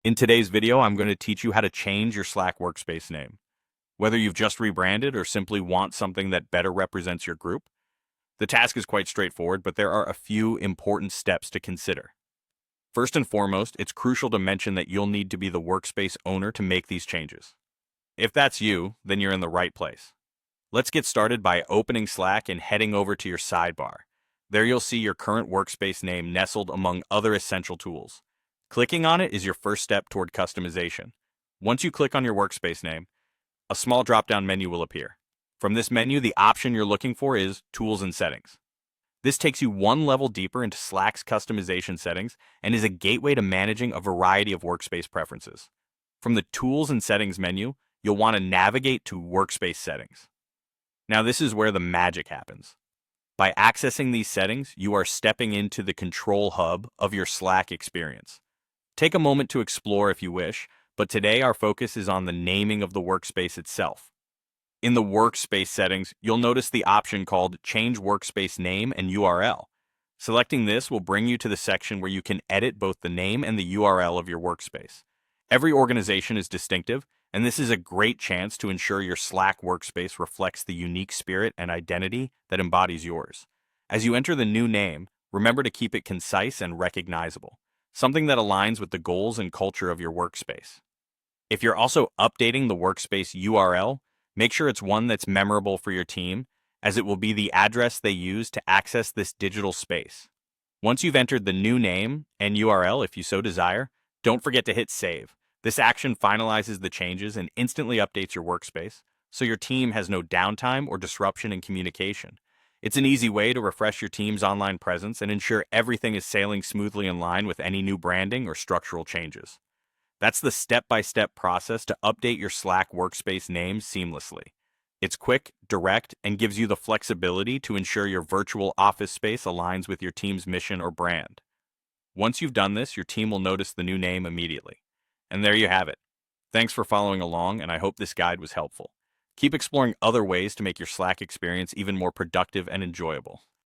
In today's video, I'm going to teach you how to change your Slack workspace name. Whether you've just rebranded or simply want something that better represents your group, the task is quite straightforward, but there are a few important steps to consider. First and foremost, it's crucial to mention that you'll need to be the workspace owner to make these changes. If that's you, then you're in the right place. Let's get started by opening Slack and heading over to your sidebar. There you'll see your current workspace name nestled among other essential tools. Clicking on it is your first step toward customization. Once you click on your workspace name, a small drop-down menu will appear. From this menu, the option you're looking for is Tools and Settings. This takes you one level deeper into Slack's customization settings and is a gateway to managing a variety of workspace preferences. From the Tools and Settings menu, you'll want to navigate to Workspace Settings. Now, this is where the magic happens. By accessing these settings, you are stepping into the control hub of your Slack experience. Take a moment to explore if you wish, but today our focus is on the naming of the workspace itself. In the Workspace settings, you'll notice the option called Change Workspace Name and URL. Selecting this will bring you to the section where you can edit both the name and the URL of your workspace. Every organization is distinctive, and this is a great chance to ensure your Slack workspace reflects the unique spirit and identity that embodies yours. As you enter the new name, remember to keep it concise and recognizable, something that aligns with the goals and culture of your workspace. If you're also updating the workspace URL, make sure it's one that's memorable for your team, as it will be the address they use to access this digital space. Once you've entered the new name and URL, if you so desire, don't forget to hit save. This action finalizes the changes and instantly updates your workspace, so your team has no downtime or disruption in communication. It's an easy way to refresh your team's online presence and ensure everything is sailing smoothly in line with any new branding or structural changes. That's the step-by-step process to update your Slack workspace name seamlessly. It's quick, direct, and gives you the flexibility to ensure your virtual office space aligns with your team's mission or brand. Once you've done this, your team will notice the new name immediately. And there you have it. Thanks for following along, and I hope this guide was helpful. Keep exploring other ways to make your Slack experience even more productive and enjoyable.